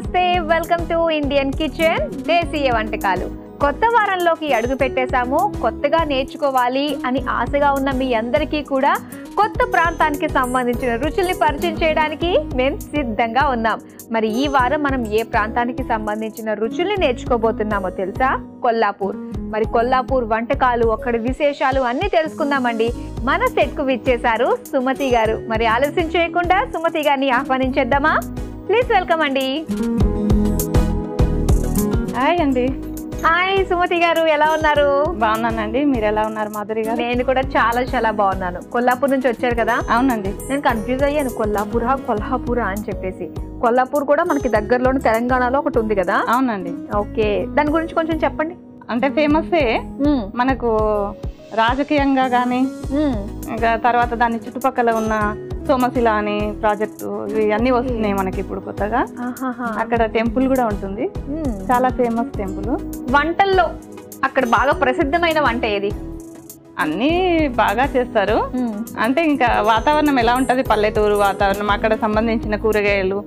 నమస్తే welcome to Indian kitchen దేశీయ వంటకాలు. కొత్త వారంలోకి అడుగు పెట్టేశాము. కొత్తగా నేర్చుకోవాలి అని ఆశగా ఉన్న మీ అందరికీ కూడా కొత్త ప్రాంతానికి సంబంధించిన రుచుల్ని పరిచయం చేయడానికి మేము సిద్ధంగా ఉన్నాం. మరి ఈ వారం మనం ఏ ప్రాంతానికి సంబంధించిన రుచుల్ని నేర్చుకోబోతున్నామో తెలుసా? కొల్లాపూర్. మరి కొల్లాపూర్ వంటకాలు, అక్కడి విశేషాలు అన్ని తెలుసుకుందామండి. మన సెట్ కు విచ్చేశారు సుమతి గారు. మరి ఆలస్యం చేయకుండా సుమతి గారిని ఆహ్వానించేద్దామా? ప్లీజ్ వెల్కమ్ అండి. హాయ్ అండి. హాయ్ సుమతి గారు, ఎలా ఉన్నారు? బాగున్నానండి, మీరు ఎలా ఉన్నారు మాధురి గారు? నేను కూడా చాలా చాలా బాగున్నాను. కొల్లాపూర్ నుంచి వచ్చారు కదా? అవునండి. నేను కన్ఫ్యూజ్ అయ్యాను, కొల్హాపూరా అని చెప్పేసి. కొల్లాపూర్ కూడా మనకి దగ్గరలోని తెలంగాణలో ఒకటి ఉంది కదా? అవునండి. ఓకే, దాని గురించి కొంచెం చెప్పండి. అంటే ఫేమసే మనకు రాజకీయంగా గానీ, ఇంకా తర్వాత దాని చుట్టుపక్కల ఉన్న సోమశిల అని ప్రాజెక్టు ఇవన్నీ వస్తున్నాయి మనకి ఇప్పుడు కొత్తగా. అక్కడ టెంపుల్ కూడా ఉంటుంది, చాలా ఫేమస్ టెంపుల్. వంటల్లో అక్కడ బాగా ప్రసిద్ధమైన వంట ఏది? అన్నీ బాగా చేస్తారు. అంటే ఇంకా వాతావరణం ఎలా ఉంటది, పల్లెటూరు వాతావరణం, అక్కడ సంబంధించిన కూరగాయలు,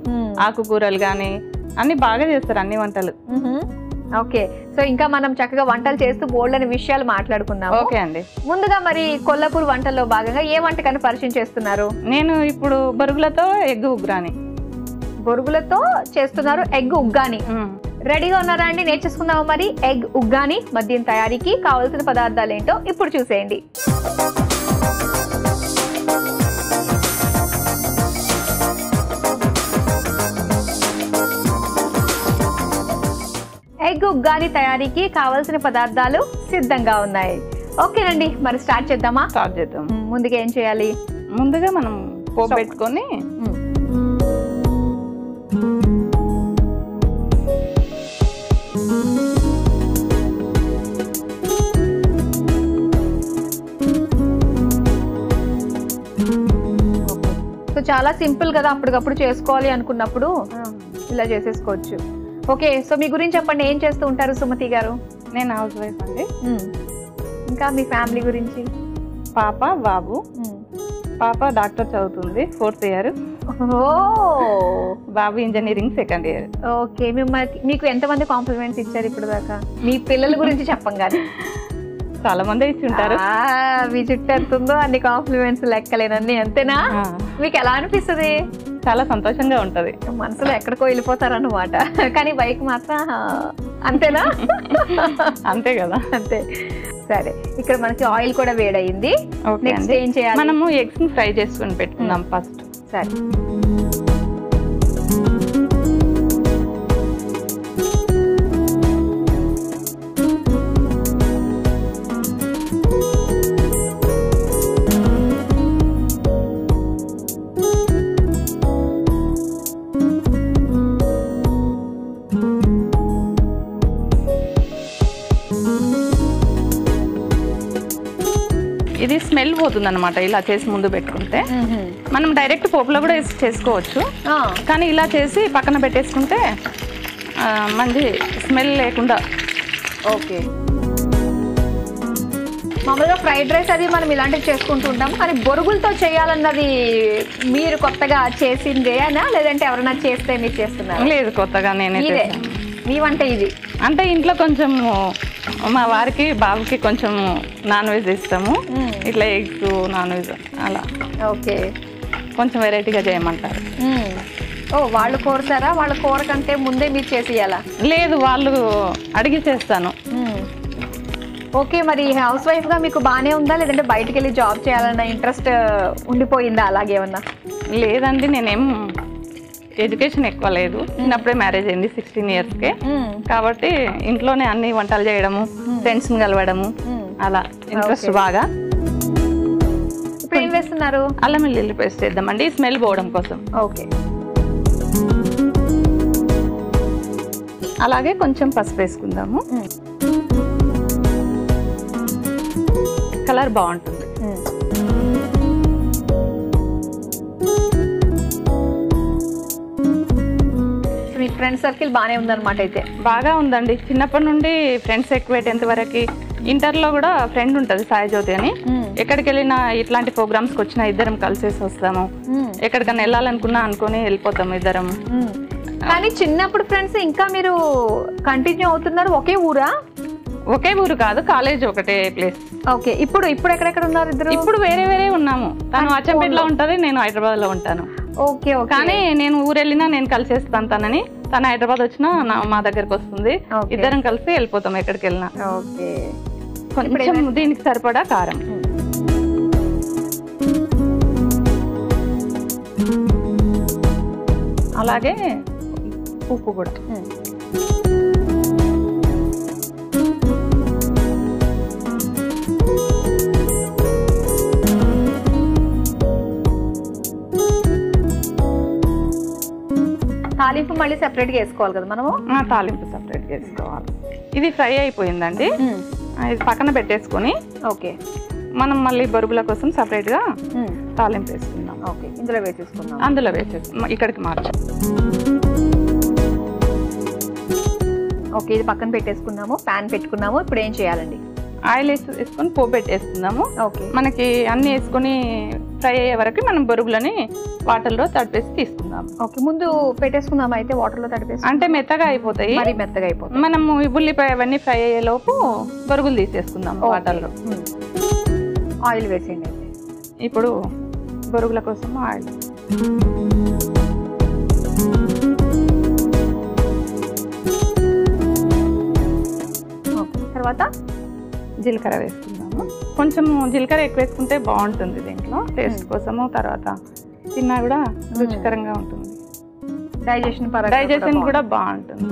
ఆకుకూరలు గానీ అన్ని బాగా చేస్తారు, అన్ని వంటలు. ఓకే, సో ఇంకా మనం చక్కగా వంటలు చేస్తూ బోల్డని విషయాలు మాట్లాడుకుందాం. ఓకే అండి. ముందుగా మరి కొల్లాపూర్ వంటల్లో భాగంగా ఏ వంటకాన్ని పరిచయం చేస్తున్నారు? నేను ఇప్పుడు బొరుగులతో ఎగ్ ఉగ్రాని. బొరుగులతో చేస్తున్నారు ఎగ్ ఉగ్గాని. రెడీగా ఉన్నారా అండి? నేర్చేసుకుందాము మరి ఎగ్ ఉగ్గాని. మద్యం తయారీకి కావాల్సిన పదార్థాలు ఏంటో ఇప్పుడు చూసేయండి. ఎగ్ ఉగ్గాని తయారీకి కావాల్సిన పదార్థాలు సిద్ధంగా ఉన్నాయి. ఓకేనండి, మరి స్టార్ట్ చేద్దామా? స్టార్ట్ చేద్దాం. ముందుగా ఏం చేయాలి? ముందుగా మనం పోపు పెట్టుకొని సో చాలా సింపుల్ కదా, అప్పటికప్పుడు చేసుకోవాలి అనుకున్నప్పుడు ఇలా చేసేసుకోవచ్చు. ఓకే, సో మీ గురించి చెప్పండి, ఏం చేస్తూ ఉంటారు సుమతి గారు? నేను హౌస్ వైఫ్ అండి. ఇంకా మీ ఫ్యామిలీ గురించి? పాప బాబు. పాప డాక్టర్ చదువుతుంది, 4th ఇయర్. బాబు ఇంజనీరింగ్ 2nd ఇయర్. ఓకే, మీకు ఎంతమంది కాంప్లిమెంట్స్ ఇచ్చారు ఇప్పుడు దాకా? మీ పిల్లల గురించి చెప్పంగానే చాలా మంది ఇచ్చి ఉంటారు. మీ చుట్టూ ఎంత ఉందో అన్ని కాంప్లిమెంట్స్ లెక్కలేనన్ని, అంతేనా? మీకు ఎలా అనిపిస్తుంది? చాలా సంతోషంగా ఉంటది, మనసులో ఎక్కడికో వెళ్ళిపోతారన్నమాట, కానీ బైక్ మాత్రం అంతేనా? అంతే కదా. అంతే. సరే, ఇక్కడ మనకి ఆయిల్ కూడా వేడయింది. నెక్స్ట్ ఏం చేయాలి? మనము ఎగ్స్ ని ఫ్రై చేసుకుని పెట్టుకుందాం ఫస్ట్. సరే, ఇది స్మెల్ పోతుంది అనమాట ఇలా చేసి ముందు పెట్టుకుంటే. మనం డైరెక్ట్ పోపులో కూడా చేసుకోవచ్చు, కానీ ఇలా చేసి పక్కన పెట్టేసుకుంటే మంచి స్మెల్ లేకుండా. ఓకే, మామూలుగా ఫ్రైడ్ రైస్ అది మనం ఇలాంటివి చేసుకుంటూ ఉంటాం, కానీ బొరుగులతో చేయాలన్నది మీరు కొత్తగా చేసిందేనా, లేదంటే ఎవరైనా చేస్తే మీరు చేస్తున్నారు? లేదు, కొత్తగా నేనే. మీ వంట ఇది? అంటే ఇంట్లో కొంచెం మా వారికి బాబుకి కొంచెం నాన్ వెజ్ ఇస్తాము, ఇట్లా ఎగ్స్ నాన్ వెజ్ అలా. ఓకే, కొంచెం వెరైటీగా చేయమంటారు. ఓ, వాళ్ళు కోరుతారా? వాళ్ళ కూర కంటే ముందే మీరు చేసేయాలా? లేదు, వాళ్ళు అడిగి చేస్తాను. ఓకే, మరి హౌస్ వైఫ్గా మీకు బాగానే ఉందా, లేదంటే బయటకు వెళ్ళి జాబ్ చేయాలన్న ఇంట్రెస్ట్ ఉండిపోయిందా అలాగేమన్నా? లేదండి, నేనేం ఎడ్యుకేషన్ ఎక్కువ లేదు, చిన్నప్పుడే మ్యారేజ్ అయింది 16 ఇయర్స్కే. కాబట్టి ఇంట్లోనే అన్ని వంటలు చేయడము, ఫ్రెండ్స్ని కలవడము, అలా ఇంట్రెస్ట్ బాగా. ఇప్పుడు ఏం వేస్తున్నారు? అల్లం వెల్లుల్లి పేస్ట్ వేద్దామండి, స్మెల్ పోవడం కోసం. ఓకే, అలాగే కొంచెం పసుపు వేసుకుందాము, కలర్ బాగుంటుంది. మీ ఫ్రెండ్ సర్కిల్ బాగానే ఉందన్నమాట? అయితే బాగా ఉందండి, చిన్నప్పటి నుండి ఫ్రెండ్స్ ఎక్కువ. 10th వరకు ఇంటర్లో కూడా ఫ్రెండ్ ఉంటుంది సాయిజ్యోతి అని. ఎక్కడికి వెళ్ళినా ఇట్లాంటి ప్రోగ్రామ్స్కి వచ్చినా ఇద్దరం కలిసేసి వస్తాము. ఎక్కడికన్నా వెళ్ళాలనుకున్నా అనుకుని వెళ్ళిపోతాము ఇద్దరం. కానీ చిన్నప్పుడు ఫ్రెండ్స్ ఇంకా మీరు కంటిన్యూ అవుతున్నారు? ఒకే ఊరా? ఒకే ఊరు కాదు, కాలేజ్ ఒకటే ప్లేస్. ఓకే. ఇప్పుడు ఎక్కడెక్కడ ఉన్నారు ఇద్దరు? ఇప్పుడు వేరే వేరే ఉన్నాము. తను అచ్చంపేటలో ఉంటది, నేను హైదరాబాద్ లో ఉంటాను. ఓకే. కానీ నేను ఊరు వెళ్ళినా నేను కలిసేస్తాను తనని, తను హైదరాబాద్ వచ్చినా మా దగ్గరకు వస్తుంది. ఇద్దరం కలిసి వెళ్ళిపోతాం ఎక్కడికి వెళ్ళినా. ఓకే. కొంచెం దీనికి సరిపడా కారం, అలాగే ఉప్పు కూడా. తాలింపు మళ్ళీ సెపరేట్ గా వేసుకోవాలి కదా మనము? తాలింపు సెపరేట్ గా వేసుకోవాలి. ఇది ఫ్రై అయిపోయిందండి, ఇది పక్కన పెట్టేసుకొని ఓకే మనం మళ్ళీ బొరుగుల కోసం సెపరేట్ గా తాలింపు వేసుకుందాం. ఓకే. ఇందులో వేసేసుకుందాం. అందులో వేసేసుకుందాం, ఇక్కడికి మార్చాం. ఓకే, ఇది పక్కన పెట్టేసుకున్నాము, ప్యాన్ పెట్టుకున్నాము. ఇప్పుడు ఏం చేయాలండి? ఆయిల్ వేసుకొని పోపు పెట్టేసుకుందాము. ఓకే. మనకి అన్ని వేసుకొని ఫ్రై అయ్యే వరకు మనం బొరుగులని వాటర్లో తడిపేసి తీసుకుందాం. ఓకే, ముందు పెట్టేసుకుందాం అయితే వాటర్లో తడిపేసి. అంటే మెత్తగా అయిపోతాయి, మరి మెత్తగా అయిపోతాయి. మనము ఉల్లిపాయ అవన్నీ ఫ్రై అయ్యే లోపు బొరుగులు తీసేసుకుందాం వాటర్లో. ఆయిల్ వేసేయండి అయితే. ఇప్పుడు బొరుగుల కోసం ఆయిల్, తర్వాత జీలకర్ర వేసుకుందాము. కొంచెం జీలకర్ర ఎక్కువ వేసుకుంటే బాగుంటుంది దీంట్లో టేస్ట్ కోసము. తర్వాత తిన్నా కూడా రుచికరంగా ఉంటుంది, డైజెషన్ కూడా బాగుంటుంది.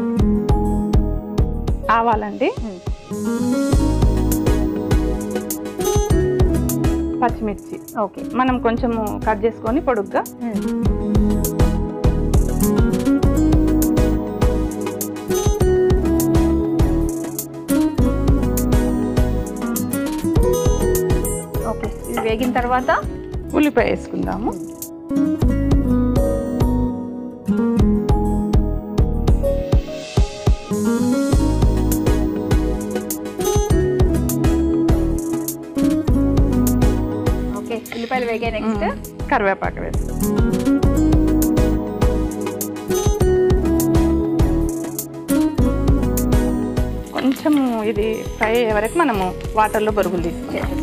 ఆవాలండి, పచ్చిమిర్చి ఓకే మనం కొంచెము కట్ చేసుకొని పొడుగ్గా, ఓకే. ఇది వేగిన తర్వాత ఉల్లిపాయ వేసుకుందాము. ఓకే, ఉల్లిపాయలు వేగాయి. నెక్స్ట్ కరివేపాకు వేసి, కొంచెం ఇది ఫ్రై అయ్యే వరకు మనము వాటర్లో బొరుగులు తీసుకుంటాం.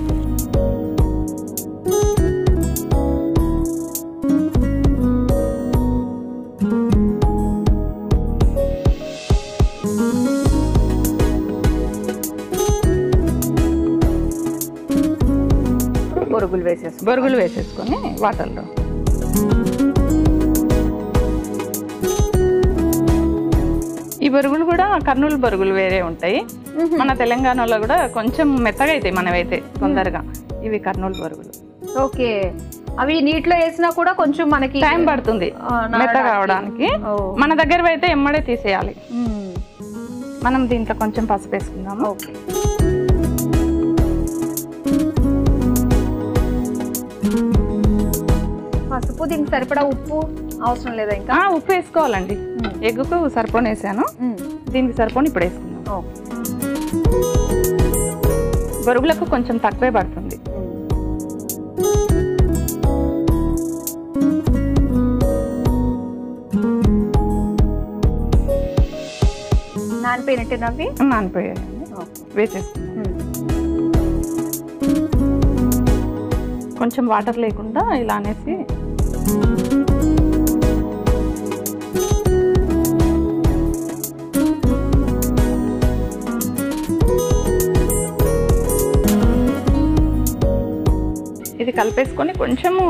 బొరుగులు వేసేసుకొని వాటర్లో ఈ బొరుగులు కూడా కర్నూలు బొరుగులు వేరే ఉంటాయి, మన తెలంగాణలో కూడా కొంచెం మెత్తగా అవుతాయి మనవైతే తొందరగా. ఇవి కర్నూలు బొరుగులు. ఓకే, అవి నీటిలో వేసినా కూడా కొంచెం మనకి టైం పడుతుంది మెత్తగా అవడానికి. మన దగ్గర అయితే ఎమ్మడే తీసేయాలి. మనం దీంట్లో కొంచెం పసుపు వేసుకుందాము. ఓకే, పసుపు, దీనికి సరిపడా ఉప్పు అవసరం లేదా? ఇంకా ఉప్పు వేసుకోవాలండి, ఎగ్గుకు సరిపోని వేసాను, దీనికి సరిపోని ఇప్పుడు వేసుకుందాం. బొరుగులకు కొంచెం తక్కువే పడుతుంది. నానిపోయినట్టేనవి? నానిపోయాయండి, వేసేసుకుందాం. కొంచెం వాటర్ లేకుండా ఇలా అనేసి ఇది కలిపేసుకొని కొంచెము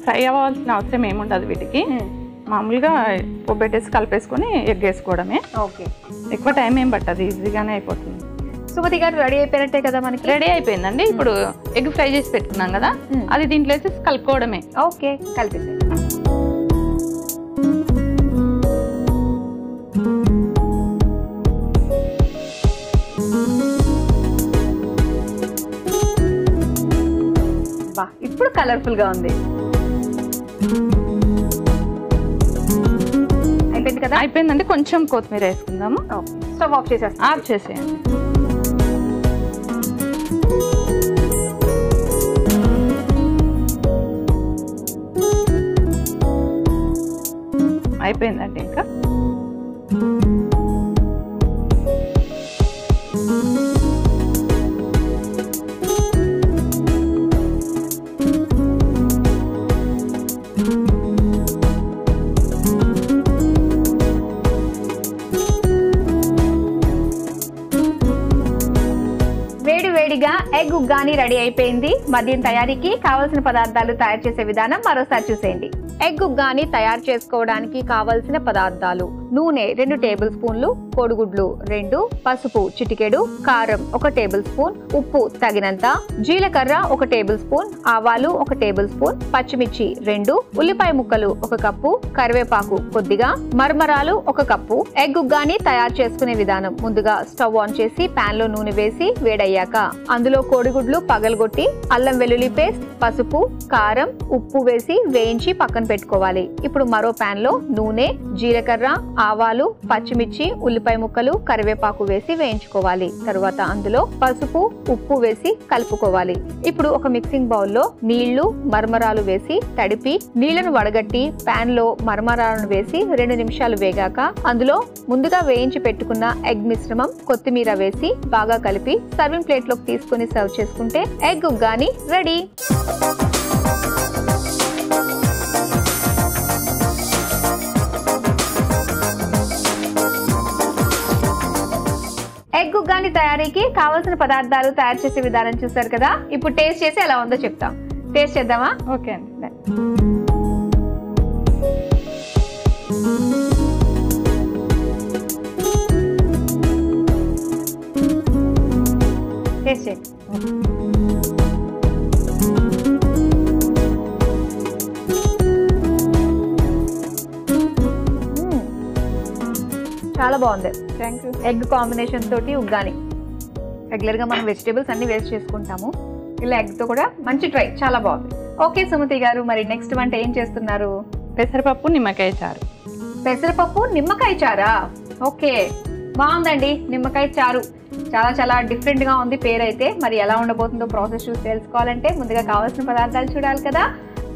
ఫ్రై అవ్వాల్సిన అవసరం ఏముండదు వీటికి. మామూలుగా పొబ్బెట్టేసి కలిపేసుకొని ఎగ్ వేసుకోవడమే. ఓకే, ఎక్కువ టైం ఏం పట్టదు, ఈజీగానే అయిపోతుంది. సుమతి గారు రెడీ అయిపోయినట్టే కదా? మనకి రెడీ అయిపోయిందండి. ఇప్పుడు ఎగ్ ఫ్రై చేసి పెట్టుకున్నాం కదా, అది దీంట్లో వేసి కలుపుకోవడమే. ఓకే, కలిపేసి ఇప్పుడు కలర్ఫుల్ గా ఉంది. అయిపోయింది కదా? అయిపోయిందండి. కొంచెం కొత్తిమీర వేసుకుందాము. స్టవ్ ఆఫ్ చేసేస్తాం. ఆఫ్ చేసేయండి. అయిపోయిందండి. ఇంకా వేడివేడిగా ఎగ్ ఉగ్గాని రెడీ అయిపోయింది. మద్యం తయారీకి కావలసిన పదార్థాలు తయారు చేసే విధానం మరోసారి చూసేయండి. ఎగ్ ఉగ్గాని తయారు చేసుకోవడానికి కావలసిన పదార్థాలు: నూనె 2 టేబుల్ స్పూన్లు, కోడిగుడ్లు 2, పసుపు చిటికెడు, కారం 1 టేబుల్ స్పూన్, ఉప్పు తగినంత, జీలకర్ర 1 టేబుల్ స్పూన్, ఆవాలు 1 టేబుల్ స్పూన్, పచ్చిమిర్చి 2, ఉల్లిపాయ ముక్కలు 1 కప్పు, కరివేపాకు కొద్దిగా, మరమరాలు 1 కప్పు. ఎగ్ ఉగ్గాని తయారు చేసుకునే విధానం: ముందుగా స్టవ్ ఆన్ చేసి పాన్ లో నూనె వేసి వేడయ్యాక అందులో కోడిగుడ్లు పగలగొట్టి, అల్లం వెల్లుల్లి పేస్ట్, పసుపు, కారం, ఉప్పు వేసి వేయించి పక్కన పెట్టుకోవాలి. ఇప్పుడు మరో పాన్ లో నూనె, జీలకర్ర, ఆవాలు, పచ్చిమిర్చి, ఉల్లిపాయ ముక్కలు, కరివేపాకు వేసి వేయించుకోవాలి. తరువాత అందులో పసుపు, ఉప్పు వేసి కలుపుకోవాలి. ఇప్పుడు ఒక మిక్సింగ్ బౌల్ లో నీళ్లు, మరమరాలు వేసి తడిపి నీళ్లను వడగట్టి పాన్ లో మరమరాలను వేసి 2 నిమిషాలు వేగాక అందులో ముందుగా వేయించి పెట్టుకున్న ఎగ్ మిశ్రమం, కొత్తిమీర వేసి బాగా కలిపి సర్వింగ్ ప్లేట్ లోకి తీసుకుని సర్వ్ చేసుకుంటే egg uggani ready. Egg uggani తయారీకి కావాల్సిన పదార్థాలు తయారు చేసే విధానం చూసారు కదా. ఇప్పుడు టేస్ట్ చేసి ఎలా ఉందో చెప్తాం. టేస్ట్ చేద్దామా? ఓకే అండి. టేస్ట్ చేయండి. చాలా బాగుంది. Thank you. ఎగ్ కాంబినేషన్ తోటి ఉగ్గాని. రెగ్యులర్ గా మనం వెజిటేబుల్స్ అన్ని వేస్ట్ చేసుకుంటాము, ఇలా ఎగ్ తో కూడా మంచి ట్రై. చాలా బాగుంది. ఓకే సుమతి గారు, మరి నెక్స్ట్ వంట ఏం చేస్తున్నారు? పెసరపప్పు నిమ్మకాయ చారు. పెసరపప్పు నిమ్మకాయ చారా? ఓకే, బాగుందండి. నిమ్మకాయ చారు చాలా చాలా డిఫరెంట్ గా ఉంది పేరైతే. మరి ఎలా ఉండబోతుందో ప్రాసెస్ చూసి తెలుసుకోవాలంటే ముందుగా కావాల్సిన పదార్థాలు చూడాలి కదా.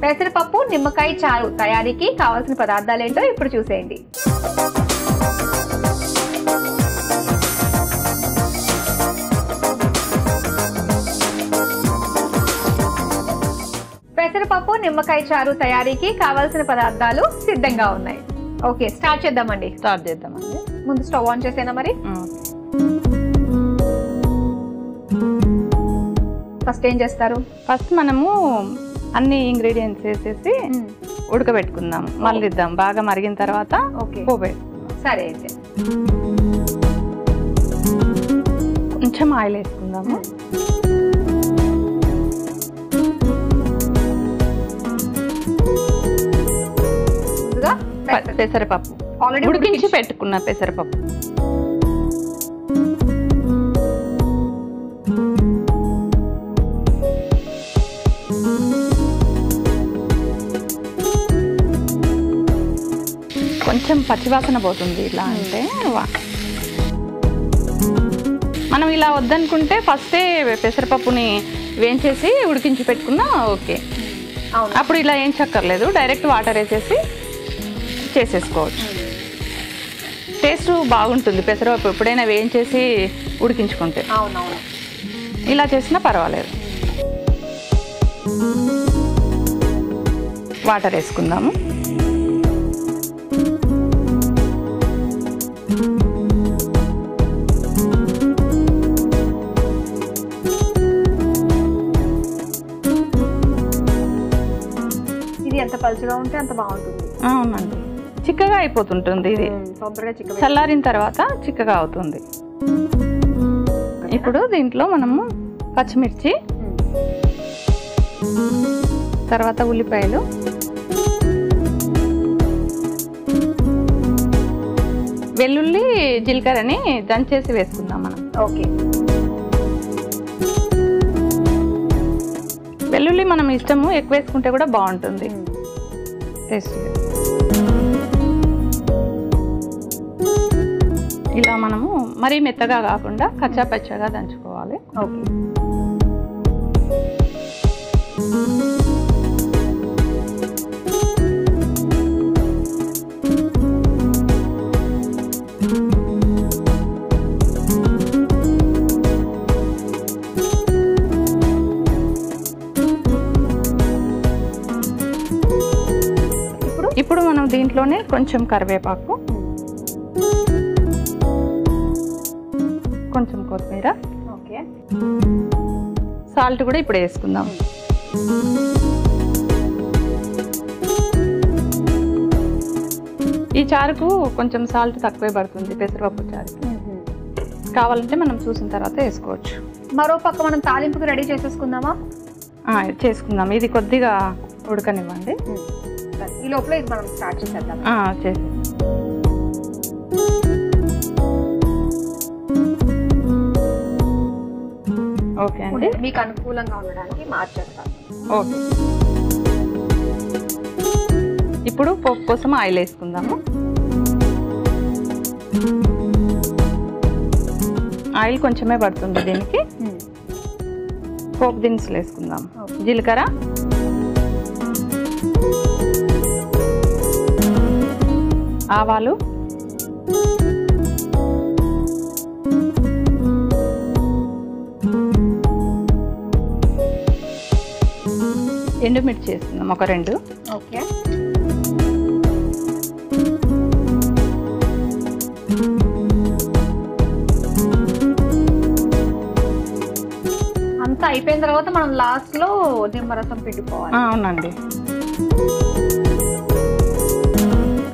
పెసరపప్పు నిమ్మకాయ చారు తయారీకి కావాల్సిన పదార్థాలు ఏంటో ఇప్పుడు చూసేయండి. పెసరపప్పు నిమ్మకాయ చారు తయారీకి కావాల్సిన పదార్థాలు సిద్ధంగా ఉన్నాయి. ఓకే, స్టార్ట్ చేద్దామండి. ముందు స్టవ్ ఆన్ చేసేనా మరి? ఫస్ట్ ఏం చేస్తారు? ఫస్ట్ మనము అన్ని ఇంగ్రీడియంట్స్ వేసేసి ఉడకబెట్టుకుందాం. మళ్ళీ ఇద్దాం. బాగా మరిగిన తర్వాత పోబెట్టుకుందాం. సరే అయితే కొంచెం ఆయిల్ వేసుకుందాము. ముందుగా పెసరపప్పు ఆల్రెడీ ఉడికించి పెట్టుకున్న పెసరపప్పు. కొంచెం పచ్చివాసన పోతుంది. ఇలా అంటే మనం ఇలా వద్దనుకుంటే ఫస్టే పెసరపప్పుని వేయించేసి ఉడికించి పెట్టుకున్నా ఓకే. అప్పుడు ఇలా ఏం చక్కర్లేదు, డైరెక్ట్ వాటర్ వేసేసి చేసేసుకోవచ్చు. టేస్ట్ బాగుంటుంది పెసరపప్పు ఎప్పుడైనా వేయించేసి ఉడికించుకుంటే. అవునవును, ఇలా చేసినా పర్వాలేదు. వాటర్ వేసుకుందాము. ఇది ఎంత పలుచగా ఉంటే అంత బాగుంటుంది. అవునండి, చిక్కగా అయిపోతుంటుంది. ఇది తొందరగా చల్లారిన తర్వాత చిక్కగా అవుతుంది. ఇప్పుడు దీంట్లో మనము పచ్చిమిర్చి, తర్వాత ఉల్లిపాయలు, వెల్లుల్లి, జీలకర్రని దంచేసి వేసుకుందాం మనం. ఓకే, వెల్లుల్లి మనం ఇష్టము, ఎక్కువ వేసుకుంటే కూడా బాగుంటుంది టేస్ట్. ఇలా మనము మరీ మెత్తగా కాకుండా కచ్చా పచ్చగా దంచుకోవాలి. ఓకే, ఇప్పుడు మనం దీంట్లోనే కొంచెం కరివేపాకు, కొంచెం కొత్తిమీర, ఓకే, సాల్ట్ కూడా ఇప్పుడు వేసుకుందాం. ఈ చారుకు కొంచెం సాల్ట్ తక్కువే పడుతుంది పెసరపప్పు చారుకి. కావాలంటే మనం చూసిన తర్వాత వేసుకోవచ్చు. మరో పక్క మనం తాలింపుకి రెడీ చేసేసుకుందామా? చేసుకుందాం. ఇది కొద్దిగా ఉడకనివ్వండి. ఈ లోపల ఇది మనం స్టార్ట్ చేసేద్దాం. చేసి ఓకే అండి, మీకు అనుకూలంగా ఉండడానికి మార్చేస్తాం. ఓకే. ఇప్పుడు పోపు కోసం ఆయిల్ వేసుకుందాము. ఆయిల్ కొంచెమే పడుతుంది దీనికి. పోపు దినుసులు వేసుకుందాం. జీలకర్ర, ఆవాలు, ఎండుమిర్చి వేసుకుందాం ఒక 2. ఓకే, అంతా అయిపోయిన తర్వాత మనం లాస్ట్ లో నిమ్మరసం పిండుకోవాలి. అవునండి,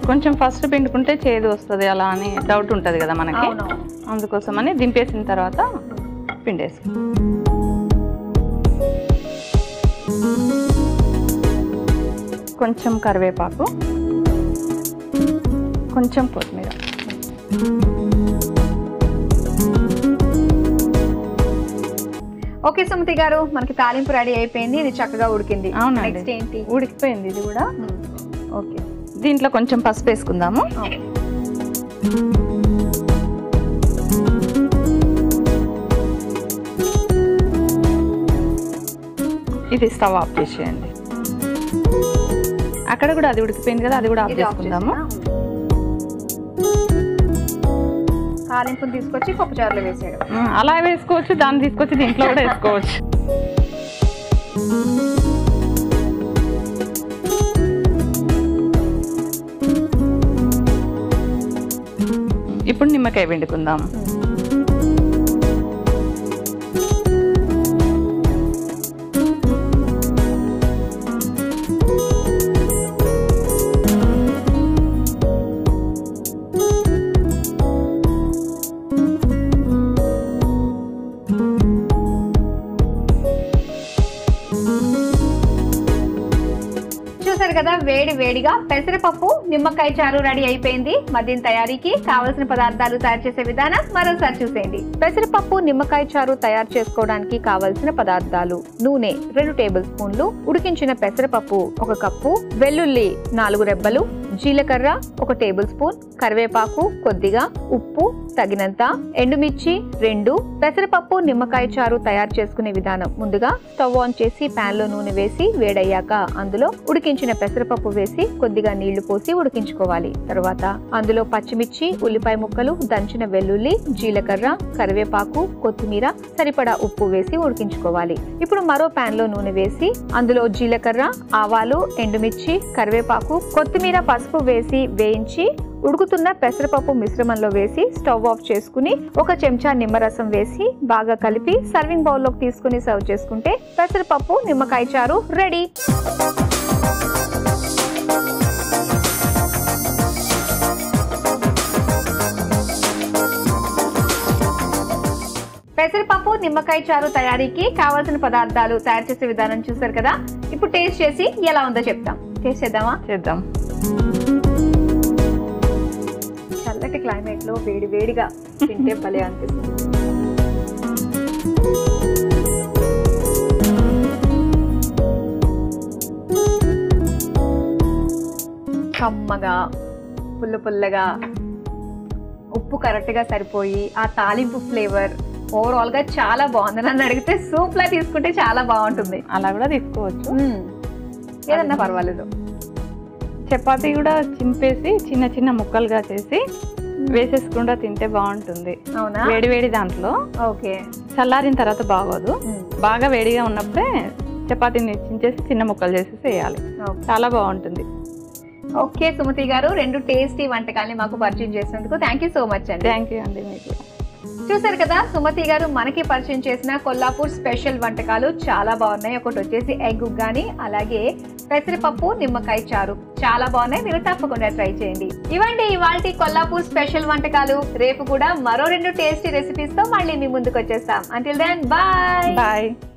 కొంచెం ఫస్ట్ పిండుకుంటే చేదు వస్తుంది అలా అని డౌట్ ఉంటుంది కదా మనకి. అందుకోసమని దింపేసిన తర్వాత పిండేసి కొంచెం కరివేపాకు, కొంచెం కొత్తిమీర. ఓకే సుమతి గారు, మనకి తాలింపు రెడీ అయిపోయింది. ఇది చక్కగా ఉడికింది. అవునండి, నెక్స్ట్ ఏంటి? ఉడికిపోయింది ఇది కూడా. ఓకే, దీంట్లో కొంచెం పసుపు వేసుకుందాము. ఇది స్టవ్ ఆఫ్ చేసేయండి. అక్కడ కూడా అది ఉడికిపోయింది కదా, అది కూడా ఆఫ్ చేసుకుందాము. తాలింపుని తీసుకొచ్చి పప్పుచారులో వేసేయడం. అలా వేసుకోవచ్చు, దాన్ని తీసుకొచ్చి దీంట్లో కూడా వేసుకోవచ్చు. ఇప్పుడు నిమ్మకాయ పిండుకుందాం. చూసారు కదా, వేడి వేడిగా పెసరపప్పు నిమ్మకాయ చారు రెడీ అయిపోయింది. మరి దీని తయారీకి కావలసిన పదార్థాలు తయారు చేసే విధానం మరోసారి చూసేయండి. పెసరపప్పు నిమ్మకాయ చారు తయారు చేసుకోవడానికి కావలసిన పదార్థాలు: నూనె 2 టేబుల్ స్పూన్లు, ఉడికించిన పెసరపప్పు 1 కప్పు, వెల్లుల్లి 4 రెబ్బలు, జీలకర్ర 1 టేబుల్ స్పూన్, కరివేపాకు కొద్దిగా, ఉప్పు తగినంత, ఎండుమిర్చి 2. పెసరపప్పు నిమ్మకాయ చారు తయారు చేసుకునే విధానం: ముందుగా స్టవ్ ఆన్ చేసి పాన్ లో నూనె వేసి వేడయ్యాక అందులో ఉడికించిన పెసరపప్పు వేసి కొద్దిగా నీళ్లు పోసి ఉడికించుకోవాలి. తర్వాత అందులో పచ్చిమిర్చి, ఉల్లిపాయ ముక్కలు, దంచిన వెల్లుల్లి, జీలకర్ర, కరివేపాకు, కొత్తిమీర, సరిపడా ఉప్పు వేసి ఉడికించుకోవాలి. ఇప్పుడు మరో పాన్ లో నూనె వేసి అందులో జీలకర్ర, ఆవాలు, ఎండుమిర్చి, కరివేపాకు, కొత్తిమీర, పసుపు వేసి వేయించి ఉడుకుతున్న పెసరపప్పు మిశ్రమంలో వేసి స్టవ్ ఆఫ్ చేసుకుని 1 చెంచా నిమ్మరసం వేసి బాగా కలిపి సర్వింగ్ బౌల్లోకి తీసుకుని సర్వ్ చేసుకుంటే పెసరపప్పు నిమ్మకాయ చారు రెడీ. పెసరపప్పు నిమ్మకాయ చారు తయారీకి కావాల్సిన పదార్థాలు తయారు చేసే విధానం చూసారు కదా. ఇప్పుడు టేస్ట్ చేసి ఎలా ఉందో చెప్తాం. టేస్ట్ చేద్దామా? చేద్దాం. చల్లటి క్లైమేట్ లో వేడి వేడిగా తింటే భలే అనిపిస్తుంది. కమ్మగా, పుల్లగా, ఉప్పు కరెక్ట్ గా సరిపోయి ఆ తాలింపు ఫ్లేవర్ ఓవరాల్ గా చాలా బాగుంది. నన్ను అడిగితే సూప్ లా తీసుకుంటే చాలా బాగుంటుంది. అలా కూడా తీసుకోవచ్చు, ఏదన్నా పర్వాలేదు. చపాతీ కూడా చింపేసి చిన్న చిన్న ముక్కలుగా చేసి వేసేసుకుండా తింటే బాగుంటుంది. అవునా? వేడి వేడి దాంట్లో. ఓకే, చల్లారిన తర్వాత బాగోదు. బాగా వేడిగా ఉన్నప్పుడే చపాతీని చించేసి చిన్న ముక్కలు చేసేసి వేయాలి. చాలా బాగుంటుంది. ఓకే సుమతి గారు, 2 టేస్టీ వంటకాలని మాకు పరిచయం చేసినందుకు థ్యాంక్ యూ సో మచ్ అండి. థ్యాంక్ యూ అండి మీకు. చూసారు కదా, సుమతి గారు మనకి పరిచయం చేసిన కొల్లాపూర్ స్పెషల్ వంటకాలు చాలా బాగున్నాయి. ఒకటి వచ్చేసి ఎగ్ ఉగ్గాని, అలాగే పెసరపప్పు నిమ్మకాయ చారు, చాలా బాగున్నాయి. మీరు తప్పకుండా ట్రై చేయండి. ఇవండి ఇవాల్టి కొల్లాపూర్ స్పెషల్ వంటకాలు. రేపు కూడా మరో 2 టేస్టీ రెసిపీస్ తో మళ్ళీ మీ ముందుకు వచ్చేస్తాం. Until then bye. బాయ్.